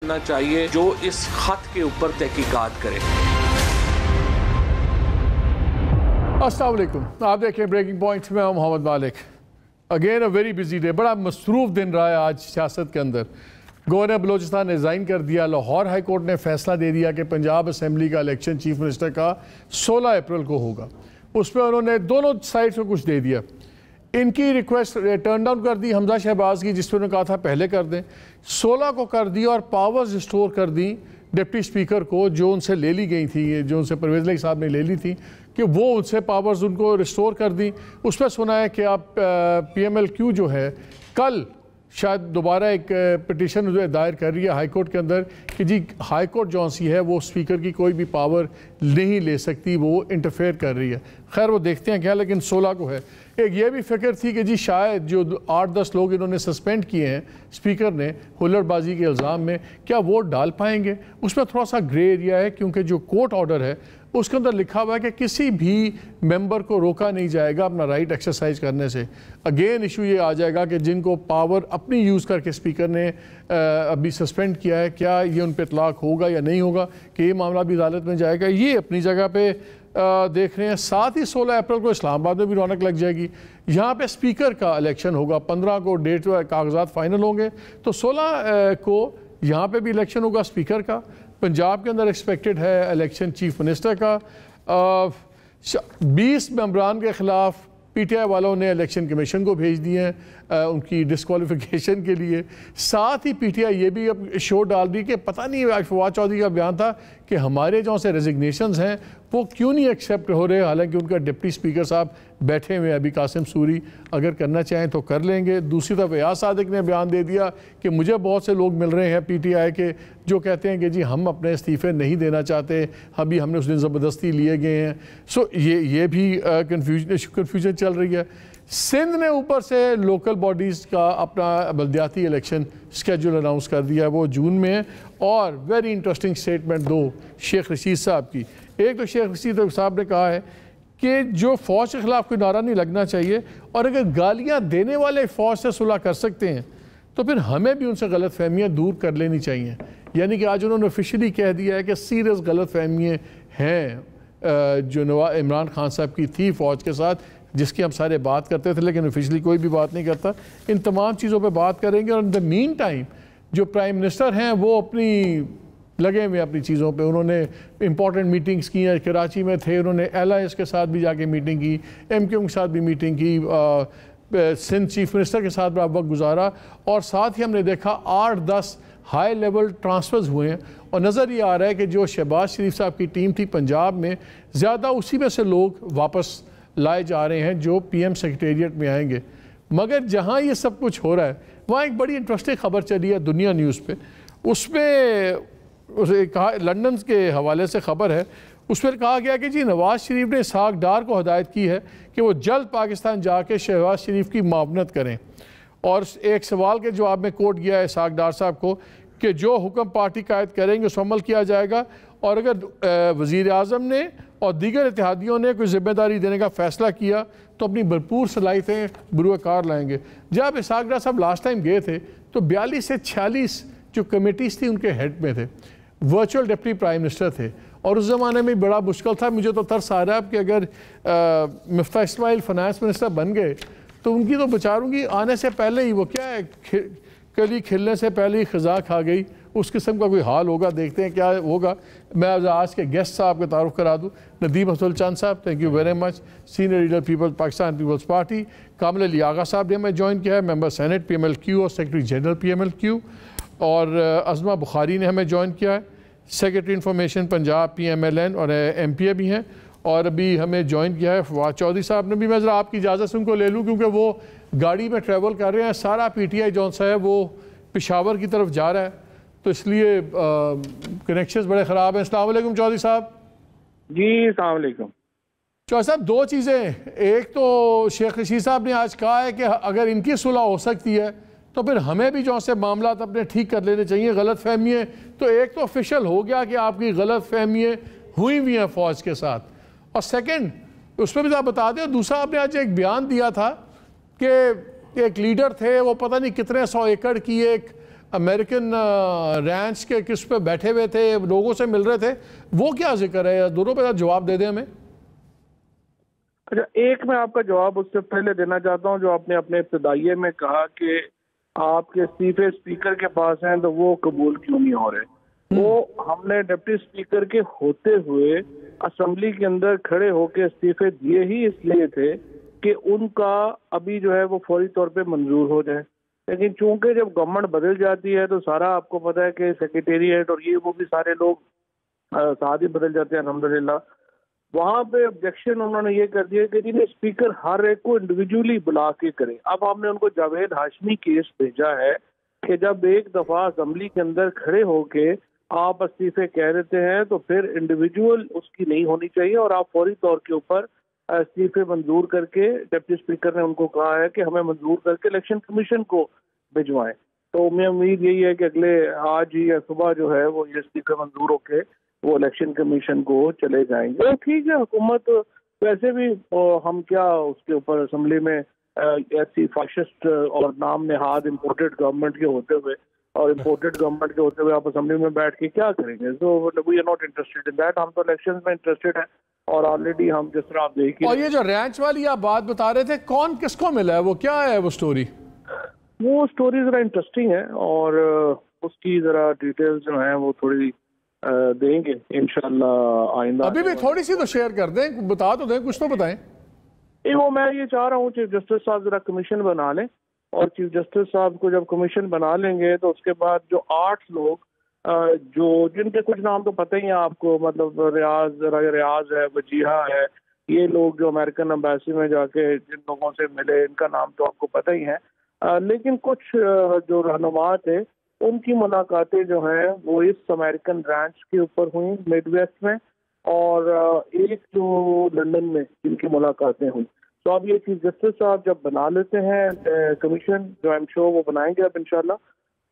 کرنا چاہیے جو اس خط کے اوپر تحقیقات کرے۔ السلام علیکم، آپ دیکھیں بریکنگ پوائنٹ میں ہوں Muhammad Malik. Again a very busy day, بڑا مصروف دن رہا ہے آج سیاست کے اندر۔ گورنر بلوچستان نے ریزائن کر دیا، لاہور ہائی کورٹ نے فیصلہ دے دیا کہ پنجاب اسمبلی کا الیکشن چیف منسٹر کا 16 اپریل کو ہوگا۔ اس پہ انہوں نے دونوں سائڈ سے کچھ دے دیا۔ ان کی ریکویسٹ ٹرن ڈاؤن کر دی حمزہ شہباز کی، جس پہ انہوں نے کہا تھا پہلے کر دیں۔ 16 کو کر دی اور پاورز ریسٹور کر دی ڈپٹی اسپیکر کو، جو ان سے لے لی گئی تھی، جو ان سے پرویز الہی صاحب نے لے لی تھی، کہ وہ ان سے پاورز ان کو ریسٹور کر دی۔ اس پہ سنا ہے کہ آپ پی ایم ایل کیو جو ہے کل شاید دوبارہ ایک پٹیشن دائر کر رہی ہے ہائی کورٹ کے اندر کہ جی ہائی کورٹ جو سی ہے وہ اسپیکر کی کوئی بھی پاور نہیں لے سکتی، وہ انٹرفیئر کر رہی ہے۔ خیر وہ دیکھتے ہیں کیا، لیکن 16 کو ہے۔ ایک یہ بھی فکر تھی کہ جی شاید جو 8-10 لوگ انہوں نے سسپینڈ کیے ہیں اسپیکر نے ہلڑ بازی کے الزام میں، کیا ووٹ ڈال پائیں گے؟ اس میں تھوڑا سا گرے ایریا ہے، کیونکہ جو کورٹ آرڈر ہے اس کے اندر لکھا ہوا ہے کہ کسی بھی ممبر کو روکا نہیں جائے گا اپنا رائٹ ایکسرسائز کرنے سے۔ اگین ایشو یہ آ جائے گا کہ جن کو پاور اپنی یوز کر کے اسپیکر نے ابھی سسپینڈ کیا ہے، کیا یہ ان پہ اطلاق ہوگا یا نہیں ہوگا، کہ یہ معاملہ بھی عدالت میں جائے گا۔ یہ اپنی جگہ پہ دیکھ رہے ہیں۔ ساتھ ہی 16 اپریل کو اسلام آباد میں بھی رونق لگ جائے گی۔ یہاں پہ اسپیکر کا الیکشن ہوگا، 15 کو ڈیٹ کاغذات فائنل ہوں گے، تو 16 کو یہاں پہ بھی الیکشن ہوگا اسپیکر کا۔ پنجاب کے اندر ایکسپیکٹڈ ہے الیکشن چیف منسٹر کا۔ 20 ممبران کے خلاف پی ٹی آئی والوں نے الیکشن کمیشن کو بھیج دیے ہیں ان کی ڈسکوالیفیکیشن کے لیے۔ ساتھ ہی پی ٹی آئی یہ بھی اب شو ڈال دی کہ پتہ نہیں، فواد چودھری کا بیان تھا کہ ہمارے جو سے ریزگنیشنز ہیں وہ کیوں نہیں ایکسیپٹ ہو رہے، حالانکہ ان کا ڈپٹی اسپیکر صاحب بیٹھے ہوئے ابھی قاسم سوری، اگر کرنا چاہیں تو کر لیں گے۔ دوسری طرف ایاز صادق نے بیان دے دیا کہ مجھے بہت سے لوگ مل رہے ہیں پی ٹی آئی کے جو کہتے ہیں کہ جی ہم اپنے استعفے نہیں دینا چاہتے، ابھی ہم نے اس دن زبردستی لیے گئے ہیں۔ سو یہ بھی کنفیوژن چل رہی ہے۔ سندھ نے اوپر سے لوکل باڈیز کا اپنا بلدیاتی الیکشن سکیجول اناؤنس کر دیا ہے، وہ جون میں ہے۔ اور ویری انٹرسٹنگ سٹیٹمنٹ دو شیخ رشید صاحب کی۔ ایک تو شیخ رشید صاحب نے کہا ہے کہ جو فوج کے خلاف کوئی نعرہ نہیں لگنا چاہیے، اور اگر گالیاں دینے والے فوج سے صلح کر سکتے ہیں تو پھر ہمیں بھی ان سے غلط فہمیاں دور کر لینی چاہیے۔ یعنی کہ آج انہوں نے آفیشلی کہہ دیا ہے کہ سیریس غلط فہمیاں ہیں جو عمران خان صاحب کی تھی فوج کے ساتھ، جس کی ہم سارے بات کرتے تھے لیکن آفیشلی کوئی بھی بات نہیں کرتا۔ ان تمام چیزوں پہ بات کریں گے، اور ان دا مین ٹائم جو پرائم منسٹر ہیں وہ اپنی لگے ہوئے اپنی چیزوں پہ۔ انہوں نے امپورٹنٹ میٹنگز کی ہیں، کراچی میں تھے، انہوں نے ایل آئی ایس کے ساتھ بھی جا کے میٹنگ کی، ایم کیو کے ساتھ بھی میٹنگ کی، سندھ چیف منسٹر کے ساتھ بھی وقت گزارا، اور ساتھ ہی ہم نے دیکھا 8-10 ہائی لیول ٹرانسفرز ہوئے ہیں۔ اور نظر یہ آ رہا ہے کہ جو شہباز شریف صاحب کی ٹیم تھی پنجاب میں، زیادہ اسی میں سے لوگ واپس لائے جا رہے ہیں جو پی ایم سیکریٹریٹ میں آئیں گے۔ مگر جہاں یہ سب کچھ ہو رہا ہے وہاں ایک بڑی انٹرسٹنگ خبر چلی ہے دنیا نیوز پہ۔ اس میں کہا، لندن کے حوالے سے خبر ہے، اس پر کہا گیا کہ جی نواز شریف نے اسحاق ڈار کو ہدایت کی ہے کہ وہ جلد پاکستان جا کے شہباز شریف کی معاونت کریں۔ اور ایک سوال کے جواب میں کوٹ کیا ہے اسحاق ڈار صاحب کو کہ جو حکم پارٹی قائد کریں گے اس پر عمل کیا جائے گا، اور اگر وزیر اعظم نے اور دیگر اتحادیوں نے کوئی ذمہ داری دینے کا فیصلہ کیا تو اپنی بھرپور صلاحیتیں بروئے کار لائیں گے۔ جب اسحاق ڈار صاحب لاسٹ ٹائم گئے تھے تو 42 سے 46 جو کمیٹیز تھی ان کے ہیڈ میں تھے، ورچوئل ڈپٹی پرائم منسٹر تھے، اور اس زمانے میں بڑا مشکل تھا۔ مجھے تو ترس آ رہا ہے کہ اگر مفتاح اسماعیل فائنانس منسٹر بن گئے تو ان کی تو بچاروں کی آنے سے پہلے ہی وہ کیا ہے، کلی کھلنے سے پہلے ہی خزاں کھا گئی، اس قسم کا کوئی حال ہوگا۔ دیکھتے ہیں کیا ہوگا۔ میں آج کے گیسٹ صاحب کا تعارف کرا دوں۔ ندیم حسن چاند صاحب، thank you very much, senior leader people Pakistan Peoples Party. Kamil Ali Agha صاحب نے ہمیں جوائن کیا ہے، member senate P M L Q اور secretary general P M L Q. اور عظمہ بخاری نے ہمیں جوائن کیا ہے، secretary information Punjab P M L N اور ایم پی اے بھی ہیں۔ اور ابھی ہمیں جوائن کیا ہے فواد چودھری صاحب نے بھی۔ میں ذرا آپ کی اجازت سے ان کو لے لوں کیونکہ وہ گاڑی میں ٹریول کر رہے ہیں۔ سارا پی ٹی آئی جون سا ہے وہ پشاور کی طرف جا رہا ہے، تو اس لیے کنیکشنز بڑے خراب ہیں۔ السلام علیکم چودھری صاحب۔ جی السلام علیکم چودھری صاحب، دو چیزیں، ایک تو شیخ رشید صاحب نے آج کہا ہے کہ اگر ان کی صلح ہو سکتی ہے تو پھر ہمیں بھی جو سے معاملات اپنے ٹھیک کر لینے چاہیے، غلط فہمیاں۔ تو ایک تو آفیشیل ہو گیا کہ آپ کی غلط فہمیاں ہوئی ہوئی ہیں فوج کے ساتھ، اور سیکنڈ اس پہ بھی آپ بتا دیں۔ دوسرا آپ نے آج ایک بیان دیا تھا کہ ایک لیڈر تھے، وہ پتہ نہیں کتنے 100 ایکڑ کی ایک امریکن رینچ کے کس پہ بیٹھے ہوئے تھے, لوگوں سے مل رہے تھے, وہ کیا ذکر ہے؟ دونوں پہ جواب دے دیں ہمیں. اچھا, ایک میں آپ کا جواب اس سے پہلے دینا چاہتا ہوں. جو آپ نے اپنے ابتدائیے میں کہا کہ آپ کے استعفے اسپیکر کے پاس ہیں تو وہ قبول کیوں نہیں ہو رہے, وہ ہم نے ڈپٹی اسپیکر کے ہوتے ہوئے اسمبلی کے اندر کھڑے ہو کے استعفے دیے ہی اس لیے تھے کہ ان کا ابھی جو ہے وہ فوری طور پہ منظور ہو جائے. لیکن چونکہ جب گورنمنٹ بدل جاتی ہے تو سارا آپ کو پتا ہے کہ سیکریٹریٹ اور یہ وہ بھی سارے لوگ ساتھ ہی بدل جاتے ہیں الحمدللہ. وہاں پہ آبجیکشن انہوں نے یہ کر دیا کہ جی اسپیکر ہر ایک کو انڈیویجولی بلا کے کرے. اب ہم نے ان کو جاوید ہاشمی کیس بھیجا ہے کہ جب ایک دفعہ اسمبلی کے اندر کھڑے ہو کے آپ استعفے کہہ دیتے ہیں تو پھر انڈیویجول اس کی نہیں ہونی چاہیے, اور آپ فوری طور کے اوپر استعفے منظور کر کے ڈپٹی اسپیکر نے ان کو کہا ہے کہ ہمیں منظور کر کے الیکشن کمیشن کو بھجوائیں. تو میں امید یہی ہے کہ اگلے آج ہی یا صبح جو ہے وہ یہ استعفے منظور ہو کے وہ الیکشن کمیشن کو چلے جائیں گے. ٹھیک ہے, حکومت ویسے بھی ہم کیا اس کے اوپر اسمبلی میں ایسی فاشسٹ اور نام نہاد امپورٹڈ گورنمنٹ کے ہوتے ہوئے اور امپورٹڈ گورنمنٹ کے ہوتے ہوئے آپ اسمبلی میں بیٹھ کے کیا کریں گے؟ So we are not interested in that. ہم تو الیکشن میں انٹرسٹڈ ہیں اور آلریڈی ہم جس طرح آپ دیکھیں. اور یہ جو رینچ والی آپ بات بتا رہے تھے, کون کس کو ملا ہے, وہ کیا ہے وہ سٹوری؟ وہ سٹوری ذرا انٹرسٹنگ ہے اور اس کی ذرا ڈیٹیلز جو ہیں وہ تھوڑی دیں گے انشاءاللہ آئندہ. ابھی بھی تھوڑی سی تو شیئر کر دیں, بتا تو دیں, کچھ تو بتائیں. وہ میں یہ چاہ رہا ہوں چیف جسٹس صاحب ذرا کمیشن بنا لیں, اور چیف جسٹس صاحب کو جب کمیشن بنا لیں گے تو اس کے بعد جو 8 لوگ جو جن کے کچھ نام تو پتہ ہی ہیں آپ کو, مطلب ریاض ہے, وجیہہ ہے, یہ لوگ جو امریکن امبیسی میں جا کے جن لوگوں سے ملے ان کا نام تو آپ کو پتہ ہی ہے. لیکن کچھ جو رہنما تھے ان کی ملاقاتیں جو ہیں وہ اس امریکن رینچ کے اوپر ہوئیں مڈ ویسٹ میں, اور ایک جو لندن میں جن کی ملاقاتیں ہوئیں. تو اب یہ چیف جسٹس صاحب جب بنا لیتے ہیں کمیشن, جو ایم شور وہ بنائیں گے اب انشاءاللہ,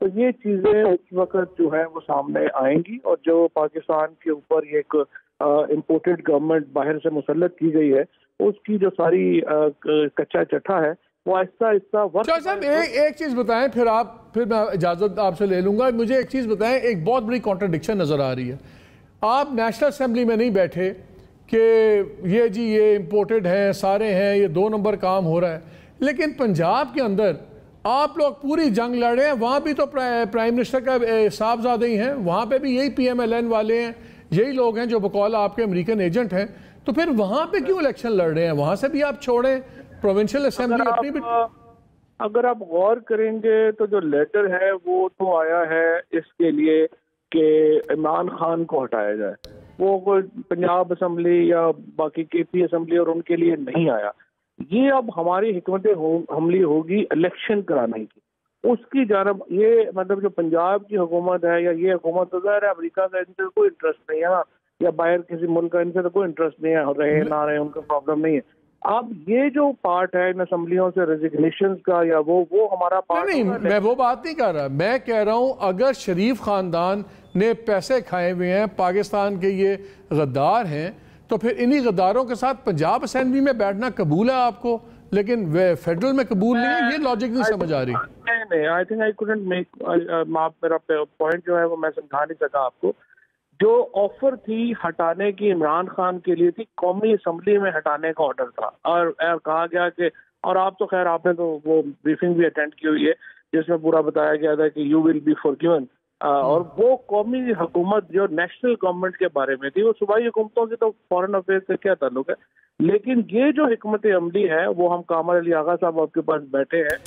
تو یہ چیزیں اس وقت جو ہے وہ سامنے آئیں گی. اور جو پاکستان کے اوپر یہ ایک امپورٹڈ گورنمنٹ باہر سے مسلط کی گئی ہے اس کی جو ساری کچا چٹھا ہے وہ آہستہ آہستہ صاحب ایک چیز بتائیں, پھر میں اجازت آپ سے لے لوں گا. مجھے ایک چیز بتائیں, ایک بہت بڑی کانٹرڈکشن نظر آ رہی ہے. آپ نیشنل اسمبلی میں نہیں بیٹھے کہ یہ جی یہ امپورٹڈ ہیں, سارے ہیں, یہ 2 نمبر کام ہو رہا ہے, لیکن پنجاب کے اندر آپ لوگ پوری جنگ لڑے ہیں. وہاں بھی تو پرائم منسٹر کا صاحبزادہ ہی ہیں, وہاں پہ بھی یہی پی ایم ایل این والے ہیں, یہی لوگ ہیں جو بقول آپ کے امریکن ایجنٹ ہیں. تو پھر وہاں پہ کیوں الیکشن لڑ رہے ہیں؟ وہاں سے بھی آپ چھوڑیں, پروونشل اسمبلی اپنی بھی. اگر آپ غور کریں گے تو جو لیٹر ہے وہ تو آیا ہے اس کے لیے کہ عمران خان کو ہٹایا جائے, وہ کوئی پنجاب اسمبلی یا باقی کے پی اسمبلی اور ان کے لیے نہیں آیا. یہ اب ہماری حکمت عملی ہوگی الیکشن کرانے کی, اس کی جانب. یہ مطلب جو پنجاب کی حکومت ہے یا یہ حکومت تو ظاہر ہے امریکہ کا ان سے کوئی انٹرسٹ نہیں ہے نا, یا باہر کسی ملک کا ان سے تو کوئی انٹرسٹ نہیں ہے, رہے نہ رہے ان کا پرابلم نہیں ہے. اب یہ جو پارٹ ہے ان اسمبلیوں سے ریزگنیشنز کا یا وہ ہمارا پارٹ نہیں, میں وہ بات نہیں کر رہا. میں کہہ رہا ہوں اگر شریف خاندان نے پیسے کھائے ہوئے ہیں, پاکستان کے یہ غدار ہیں, تو پھر انہی غداروں کے ساتھ پنجاب اسمبلی میں بیٹھنا قبول ہے آپ کو, لیکن فیڈرل میں قبول نہیں ہے. یہ لاجک نہیں سمجھ آ رہی. نہیں, I think I couldn't make, میرا پوائنٹ جو ہے وہ میں سمجھا نہیں سکا آپ کو. جو آفر تھی ہٹانے کی عمران خان کے لیے تھی, قومی اسمبلی میں ہٹانے کا آرڈر تھا, اور کہا گیا کہ, اور آپ تو خیر آپ نے تو وہ بریفنگ بھی اٹینڈ کی ہوئی ہے جس میں پورا بتایا گیا تھا کہ یو ول بی فارگیون, اور وہ قومی حکومت جو نیشنل گورنمنٹ کے بارے میں تھی, وہ صوبائی حکومتوں کی تو فارن افیئر سے کیا تعلق ہے. لیکن یہ جو حکمت عملی ہے وہ ہم کامر علی آغا صاحب آپ کے پاس بیٹھے ہیں,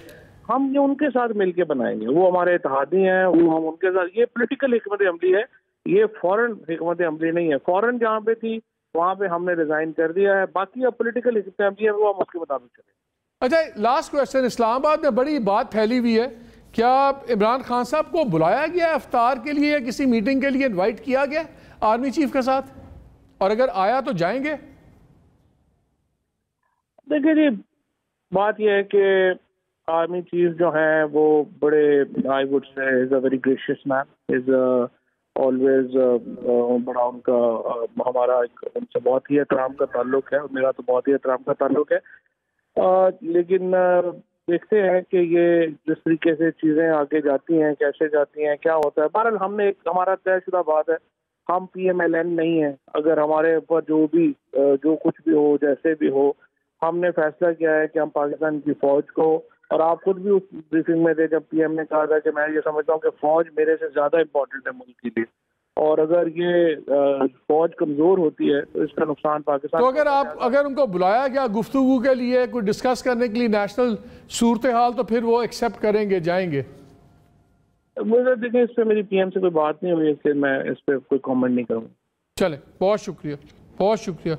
ہم یہ ان کے ساتھ مل کے بنائیں گے. وہ ہمارے اتحادی ہیں, وہ ہم ان کے ساتھ. یہ پولیٹیکل حکمت عملی ہے, یہ فورن حکمت عملی نہیں ہے. فورن جہاں پہ تھی وہاں پہ ہم نے ریزائن کر دیا ہے, باقی اب پولیٹیکل حکمت عملی ہے وہ ہم اس کے مطابق چلیں. اچھا, لاسٹ کویسچن. اسلام آباد میں بڑی بات پھیلی ہوئی ہے, کیا عمران خان صاحب کو بلایا گیا ہے افطار کے لیے, کسی میٹنگ کے لیے انوائٹ کیا گیا آرمی چیف کے ساتھ, اور اگر آیا تو جائیں گے؟ دیکھیں جی, بات یہ ہے کہ آرمی چیف جو ہیں وہ بڑے, آئی وڈ سے is a very gracious man, is always بڑا ان کا, ہمارا ان سے بہت ہی احترام کا تعلق ہے, میرا تو بہت ہی احترام کا تعلق ہے. لیکن دیکھتے ہیں کہ یہ جس طریقے سے چیزیں آگے جاتی ہیں کیسے جاتی ہیں کیا ہوتا ہے. بہرحال ہم نے ہمارا طے شدہ بات ہے, ہم PMLN نہیں ہیں. اگر ہمارے اوپر جو کچھ بھی ہو جیسے بھی ہو, ہم نے فیصلہ کیا ہے کہ ہم پاکستان کی فوج کو, اور آپ خود بھی اس بریفنگ میں تھے جب PM نے کہا تھا کہ میں یہ سمجھتا ہوں کہ فوج میرے سے زیادہ امپورٹنٹ ہے ملک کے لیے, اور اگر یہ فوج کمزور ہوتی ہے تو اس کا نقصان پاکستان. تو اگر ان کو بلایا گیا گفتگو کے لیے, کوئی ڈسکس کرنے کے لیے نیشنل صورتحال, تو پھر وہ ایکسیپٹ کریں گے, جائیں گے؟ مجھے دیکھیں اس پہ میری PM سے کوئی بات نہیں ہوئی, اس لیے میں اس پہ کوئی کامنٹ نہیں کروں گا. چلیں, بہت شکریہ, بہت شکریہ.